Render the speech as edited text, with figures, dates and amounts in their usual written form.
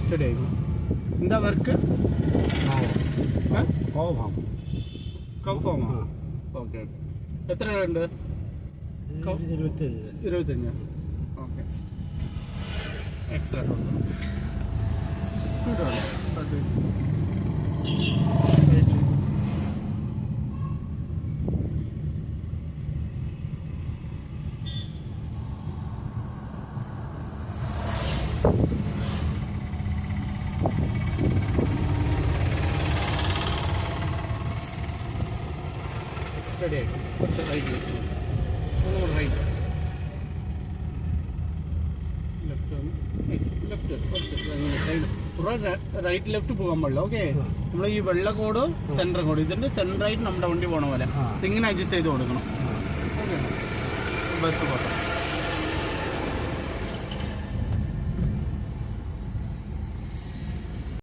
Study ആയിരുന്നു. എന്താ work? കൗ ഫാമാ? Okay. എത്ര ഉണ്ട്? 25. ഓക്കെ. എക്സലന്റ്. സ്പീഡാണ്. സ്റ്റഡി ആയിട്ട് കുറച്ച് right, right, left right left പോകാൻ പാടില്ല. ഓക്കെ. നമ്മൾ ഈ വെള്ള കോഡ് സെൻട്രൽ കോഡ് ഇതിന്റെ സെൻട്രായിട്ട് നമ്മുടെ വണ്ടി പോണ പോലെ ഇങ്ങനെ അഡ്ജസ്റ്റ് ചെയ്ത് കൊടുക്കണം. ഓക്കെ. ബസ് പോട്ടെ.